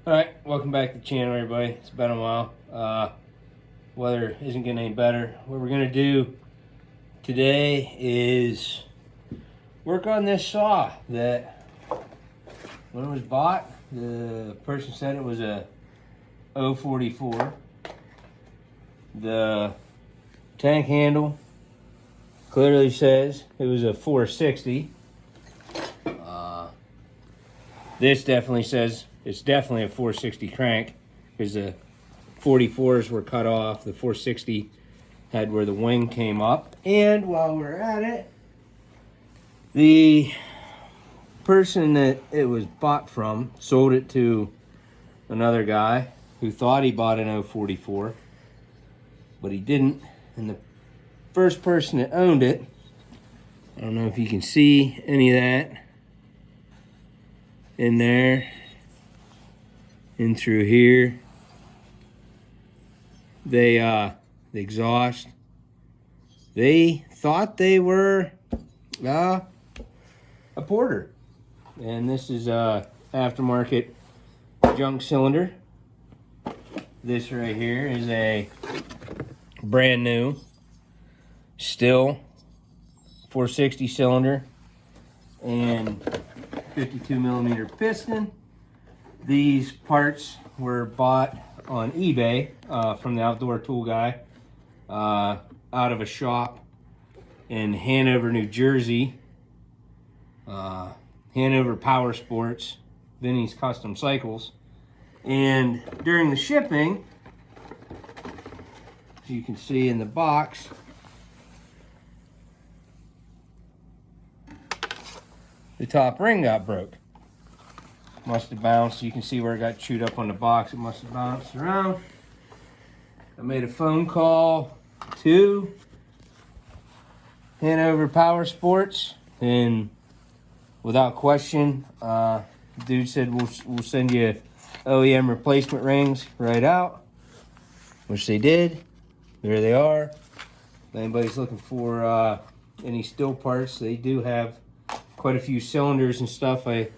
Alright, welcome back to the channel, everybody. It's been a while. Weather isn't getting any better. What we're going to do today is work on this saw that, when it was bought, the person said it was a 044. The tank handle clearly says it was a 460. This definitely says it's definitely a 460 crank because the 44s were cut off. The 460 had where the wing came up. And while we're at it, the person that it was bought from sold it to another guy who thought he bought an 044, but he didn't. And the first person that owned it, I don't know if you can see any of that in there, in through here. The exhaust, they thought they were a Porter, and this is a aftermarket junk cylinder. This right here is a brand new Stihl 460 cylinder and 52 millimeter piston. These parts were bought on eBay from the outdoor tool guy out of a shop in Hanover, New Jersey. Hanover Power Sports, Vinny's Custom Cycles. And during the shipping, as you can see in the box, the top ring got broke. Must have bounced. You can see where it got chewed up on the box. It must have bounced around. I made a phone call to Hanover Power Sports, and without question, dude said we'll send you OEM replacement rings right out, which they did. There they are. If anybody's looking for any Stihl parts, they do have quite a few cylinders and stuff I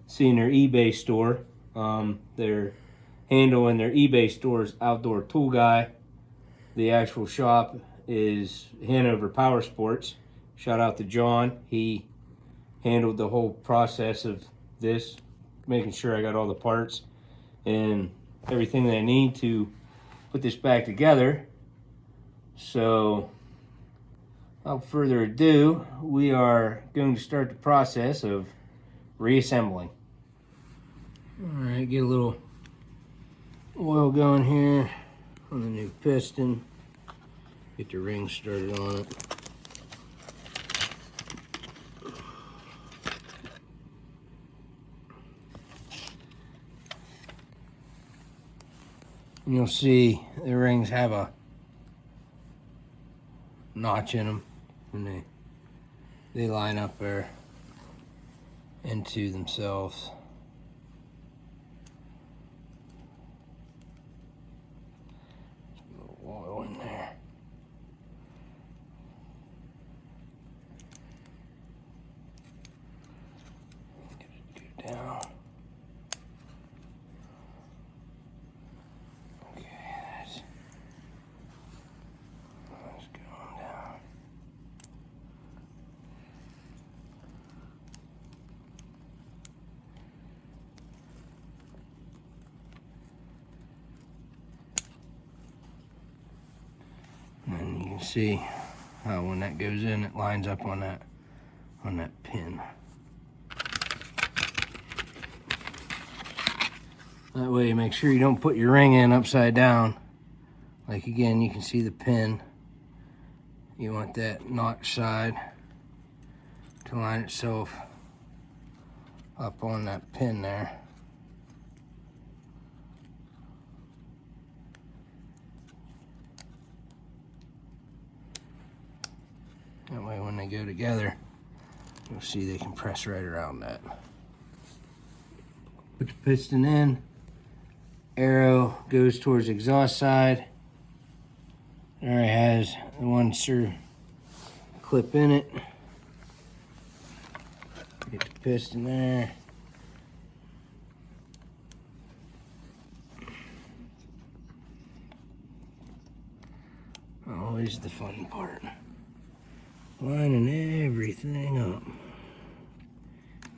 see in their eBay store. Their handle in their eBay store is Outdoor Tool Guy. The actual shop is Hanover Power Sports. Shout out to John. He handled the whole process of this, making sure I got all the parts and everything that I need to put this back together. So, without further ado, we are going to start the process of reassembling. Alright, get a little oil going here on the new piston. Get the ring started on it. And you'll see the rings have a notch in them, and they line up there into themselves. A little oil in there. Get it go down. And you can see how when that goes in, it lines up on that pin. That way, make sure you don't put your ring in upside down. Like again, you can see the pin. You want that notch side to line itself up on that pin there. That way when they go together, you'll see they can press right around that. Put the piston in. Arrow goes towards the exhaust side. There it has the one clip in it. Get the piston there. Always the fun part. Lining everything up.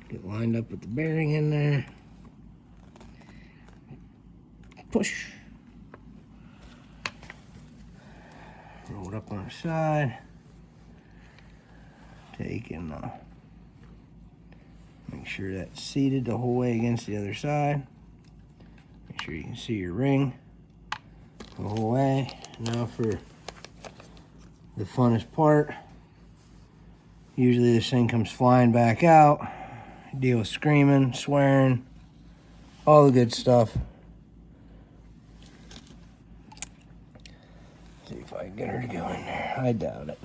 Get lined up with the bearing in there. Push. Roll it up on the side. Take and make sure that's seated the whole way against the other side. Make sure you can see your ring the whole way. Now for the funnest part. Usually this thing comes flying back out. Deal with screaming, swearing, all the good stuff. See if I can get her to go in there. I doubt it.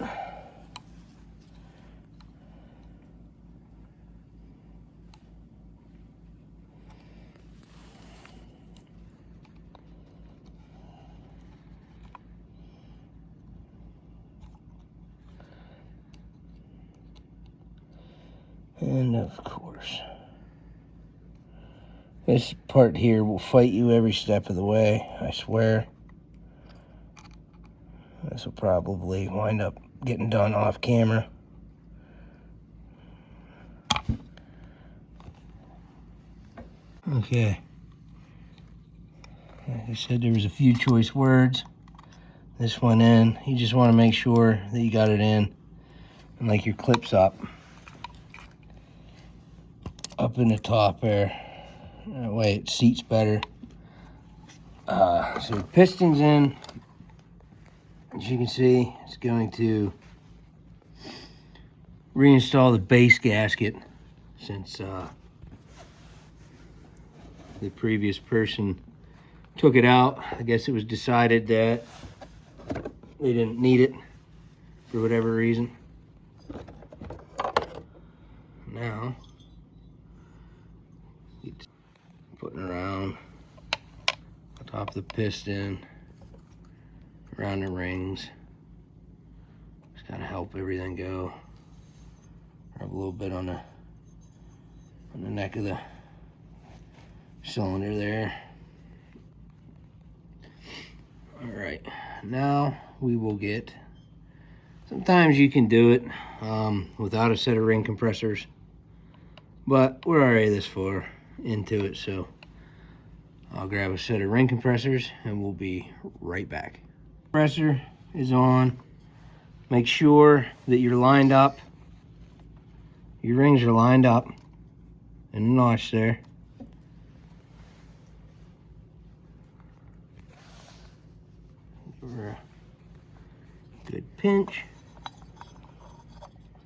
And of course, this part here will fight you every step of the way, I swear. This will probably wind up getting done off camera. Okay. Like I said, there was a few choice words. This one in. You just want to make sure that you got it in. And like your clips up in the top there. That way it seats better. So the piston's in. As you can see, it's going to reinstall the base gasket since the previous person took it out. I guess it was decided that they didn't need it for whatever reason. Now, it's putting around on top of the piston, around the rings. Just kind of help everything go. Rub a little bit on the neck of the cylinder there. All right, now we will get, sometimes you can do it without a set of ring compressors, but we're already this far into it, so I'll grab a set of ring compressors and we'll be right back. Compressor is on. Make sure that you're lined up. Your rings are lined up in the notch there. Give her a good pinch.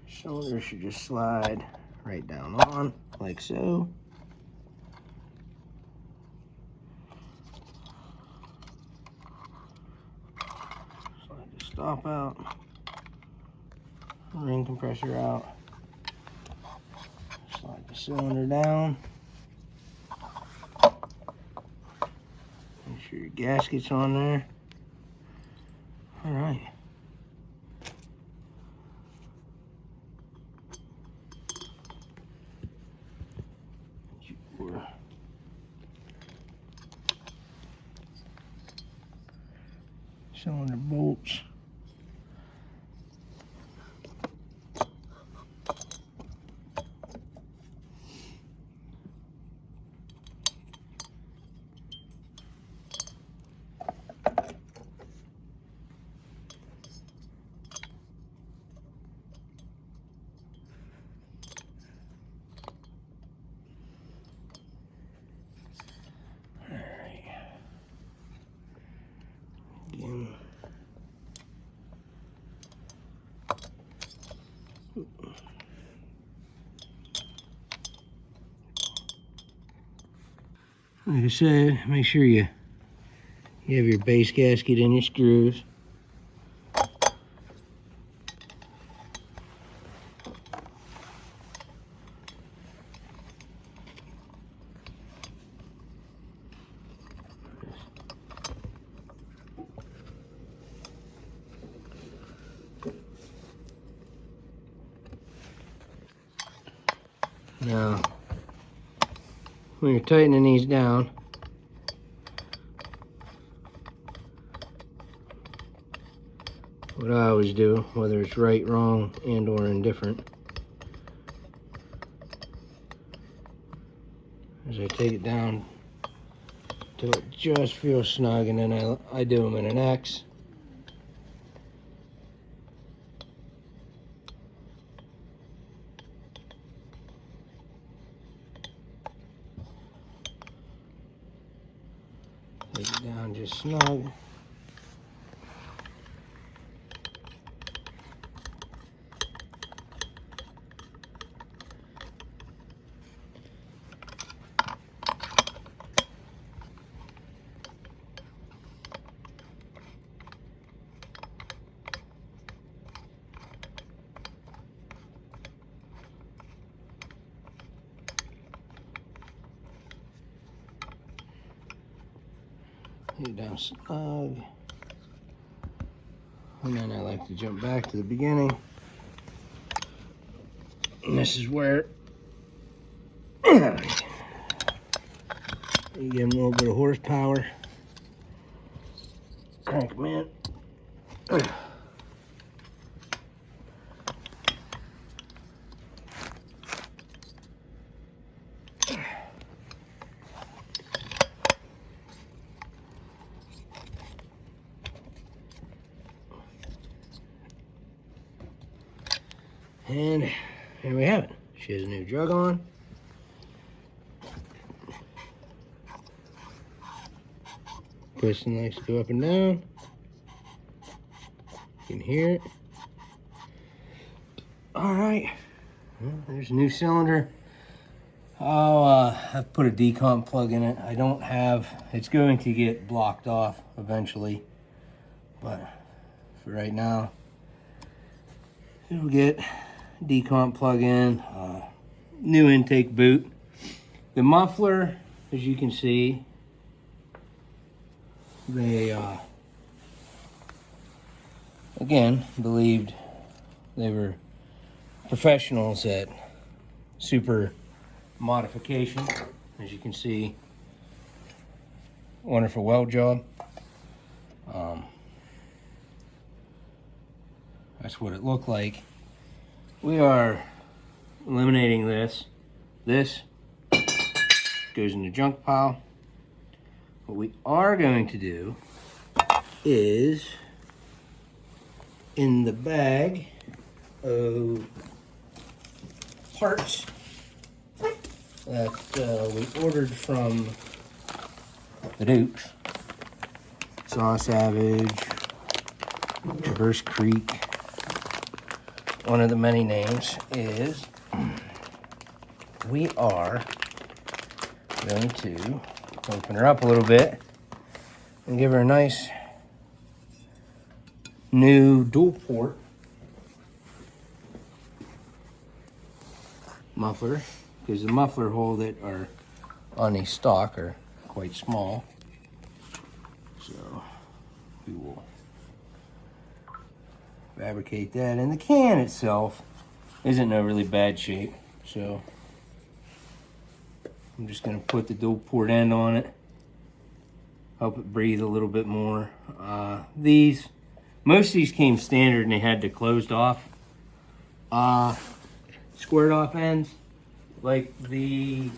Cylinder should just slide right down on, like so. Slide the stop out. Ring compressor out. Slide the cylinder down. Make sure your gasket's on there. All right. Your cylinder bolts. Again. Like I said, make sure you have your base gasket in your screws. Now, when you're tightening these down, what I always do, whether it's right, wrong, and or indifferent, is I take it down till it just feels snug, and then I do them in an X. Take it down just snug. Take it down snug. And then I like to jump back to the beginning. And this is where you get a little bit of horsepower. Crank them in. And here we have it. She has a new jug on. Piston likes to go up and down. You can hear it. All right, well, there's a new cylinder. I've put a decomp plug in it. I don't have, it's going to get blocked off eventually, but for right now, it'll get decomp plug in, new intake boot. The muffler, as you can see, they again believed they were professionals at super modification. As you can see, wonderful weld job. That's what it looked like. We are eliminating this. This goes in the junk pile. What we are going to do is, in the bag of parts that we ordered from the Dukes, Saw Savage, Traverse Creek, one of the many names, is we are going to open her up a little bit and give her a nice new dual port muffler, because the muffler hole that are on the stock are quite small. So we will fabricate that, and the can itself isn't in a really bad shape, so I'm just going to put the dual port end on it, help it breathe a little bit more. Most of these came standard and they had the closed off squared off ends, like the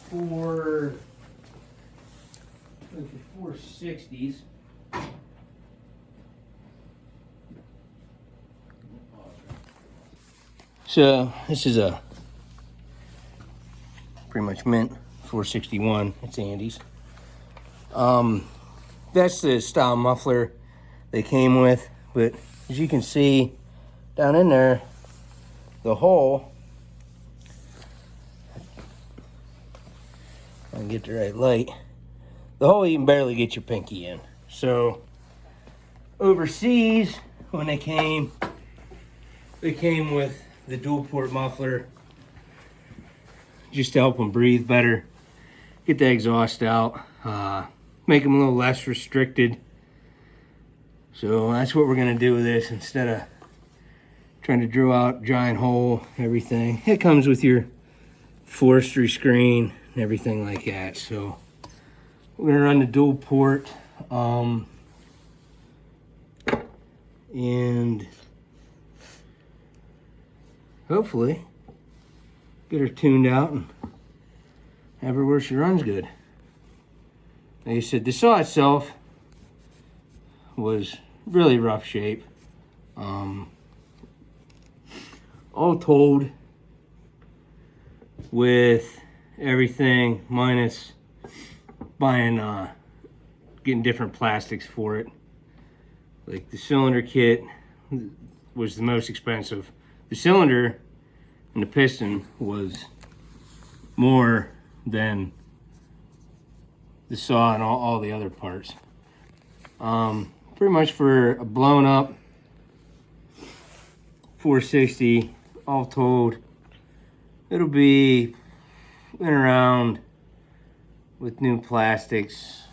460s. So this is a pretty much mint 461. It's Andy's. That's the style muffler they came with, but as you can see down in there, the hole, I can get the right light, the hole you can barely get your pinky in. So overseas, when they came with the dual port muffler just to help them breathe better, get the exhaust out, make them a little less restricted. So that's what we're gonna do with this, instead of trying to drill out giant hole, everything. It comes with your forestry screen and everything like that. So we're gonna run the dual port. and hopefully get her tuned out and have her where she runs good. Like I said, the saw itself was really rough shape. All told, with everything minus buying, getting different plastics for it. Like the cylinder kit was the most expensive. The cylinder and the piston was more than the saw and all the other parts. Pretty much for a blown up 460, all told, it'll be in around, with new plastics,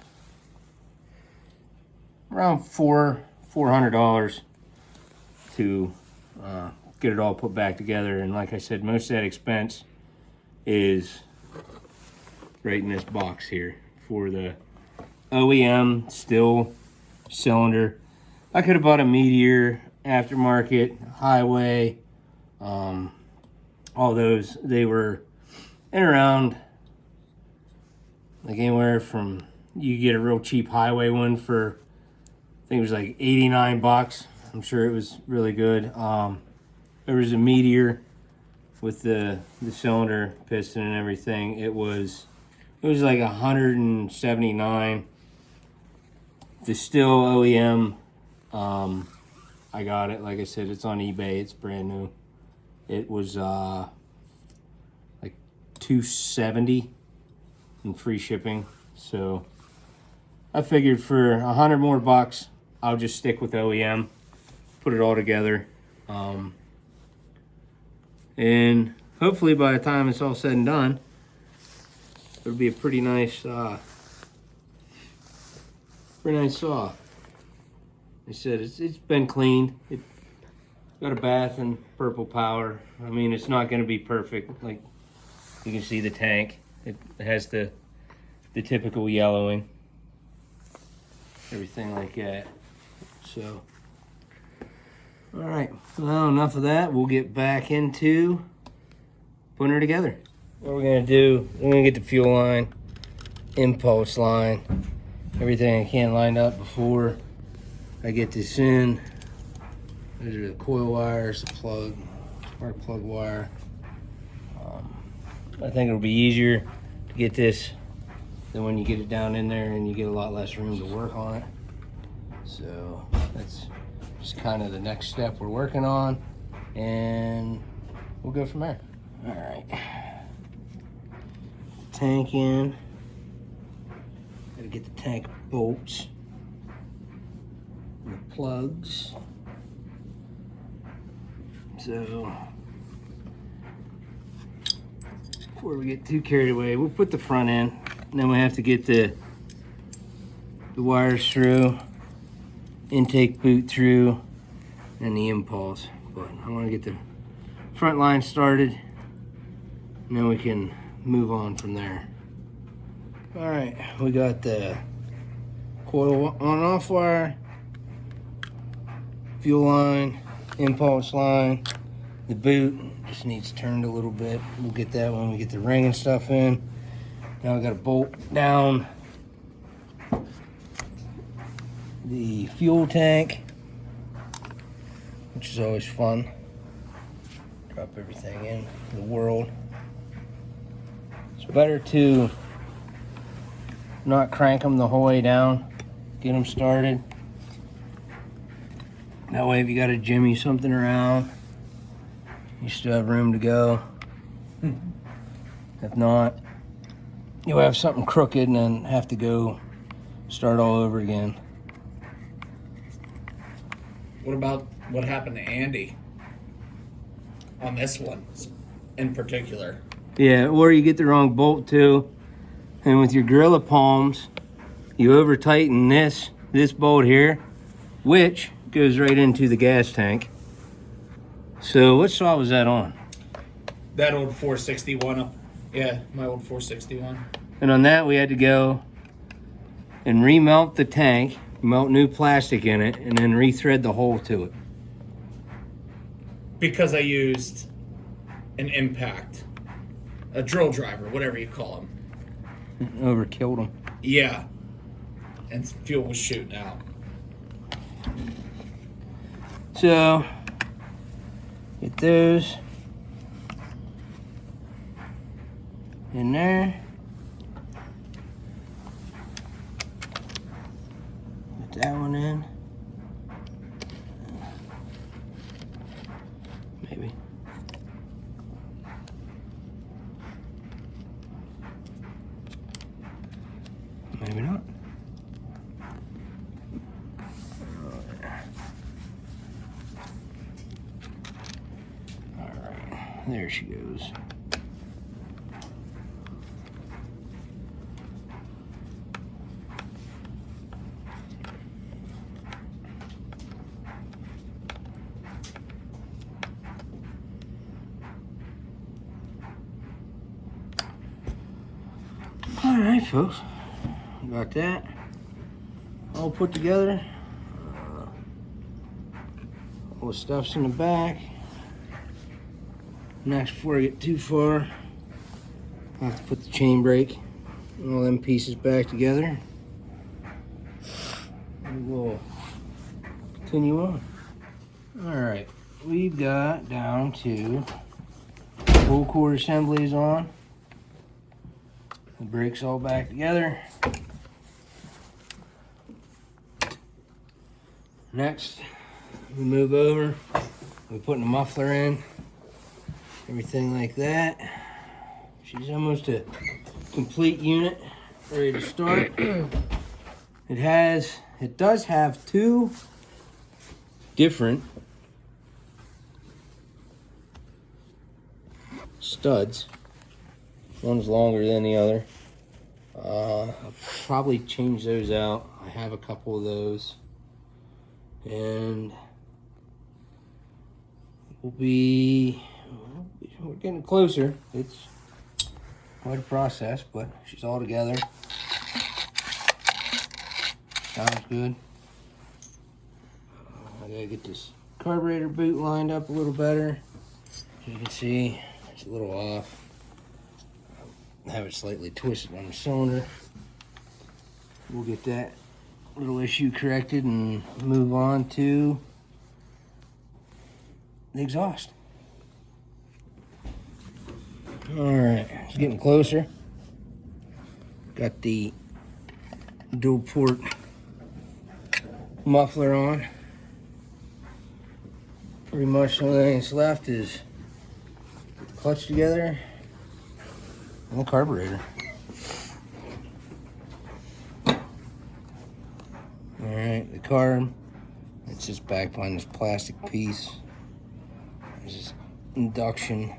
around $400 to get it all put back together. And like I said, most of that expense is right in this box here for the OEM Stihl cylinder. I could have bought a Meteor, aftermarket, Highway, all those. They were in around, like anywhere from, you get a real cheap Highway one for, I think it was like 89 bucks. I'm sure it was really good. There was a Meteor with the cylinder, piston and everything. It was like 179. The Stihl OEM, I got it. Like I said, it's on eBay. It's brand new. It was like $270 and free shipping. So I figured for 100 more bucks, I'll just stick with OEM, put it all together. And hopefully by the time it's all said and done, it'll be a pretty nice saw. They said it's been cleaned. It got a bath and purple power. I mean, it's not going to be perfect. Like you can see the tank. It has the typical yellowing, everything like that. So, all right. Well, enough of that. We'll get back into putting her together. What we're gonna do, we're gonna get the fuel line, impulse line, everything I can lined up before I get this in. These are the coil wires, the plug, spark plug wire. I think it'll be easier to get this than when you get it down in there and you get a lot less room to work on it. So that's just kind of the next step we're working on, and we'll go from there. All right. Tank in. Gotta get the tank bolts and the plugs. So before we get too carried away, we'll put the front in, and then we have to get the wires through, intake boot through, and the impulse. But I want to get the front line started, and then we can move on from there. All right, we got the coil on and off wire, fuel line, impulse line. The boot just needs turned a little bit. We'll get that when we get the ring and stuff in. Now I got to bolt down the fuel tank, which is always fun. Drop everything in the world. It's better to not crank them the whole way down. Get them started. That way if you got to jimmy something around, you still have room to go. If not, you'll have something crooked and then have to go start all over again. What about what happened to Andy on this one in particular? Yeah, or you get the wrong bolt too, and with your Gorilla Palms, you over tighten this bolt here, which goes right into the gas tank. So what saw was that on? That old 461. Yeah, my old 461. And on that we had to go and remelt the tank melt new plastic in it, and then rethread the hole to it. Because I used an impact, a drill driver, whatever you call them. Overkilled them. Yeah. And fuel was shooting out. So, get those in there. Put that one in. Maybe. Maybe not. Alright, there she goes. Alright, folks. Got that all put together. All the stuff's in the back. Next, before I get too far, I have to put the chain brake and all them pieces back together. And we'll continue on. Alright, we've got down to full core assemblies on. The brakes all back together. Next, we move over. We're putting the muffler in. Everything like that. She's almost a complete unit, ready to start. It does have two different studs. One's longer than the other. I'll probably change those out. I have a couple of those. And we're getting closer. It's quite a process, but she's all together. Sounds good. I gotta get this carburetor boot lined up a little better. As you can see, it's a little off. I have it slightly twisted on the cylinder. We'll get that little issue corrected and move on to the exhaust. Alright, it's getting closer. Got the dual port muffler on. Pretty much the only thing that's left is put the clutch together and the carburetor. Alright, the carb, it's just back behind this plastic piece. There's this induction.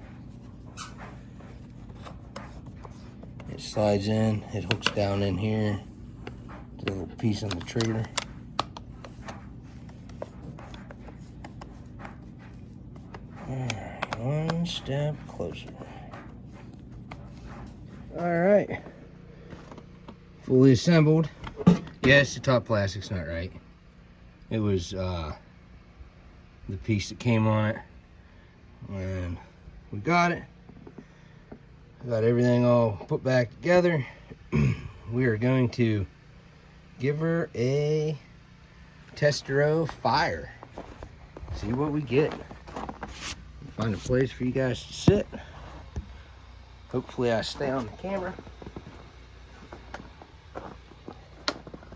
It slides in, it hooks down in here. There's a little piece on the trigger. Alright, one step closer. Alright. Fully assembled. Yes, the top plastic's not right. It was the piece that came on it. And we got it. Got everything all put back together. We are going to give her a test-row fire. See what we get. Find a place for you guys to sit. Hopefully I stay on the camera.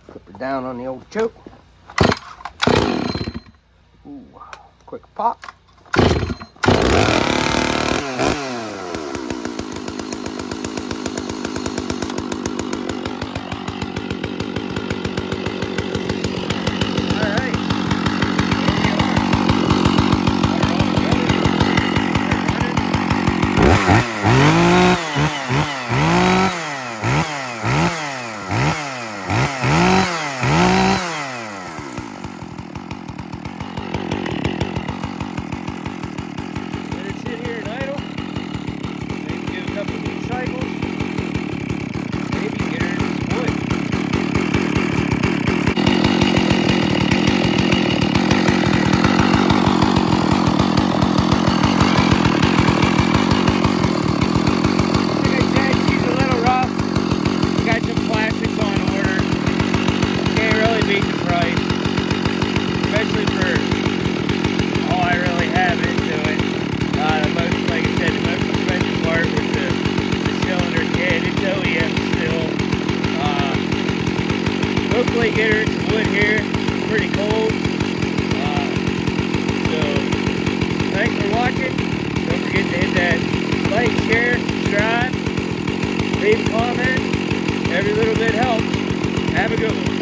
Put her down on the old choke. Ooh, quick pop. that like, share, subscribe, leave a comment. Every little bit helps. Have a good one.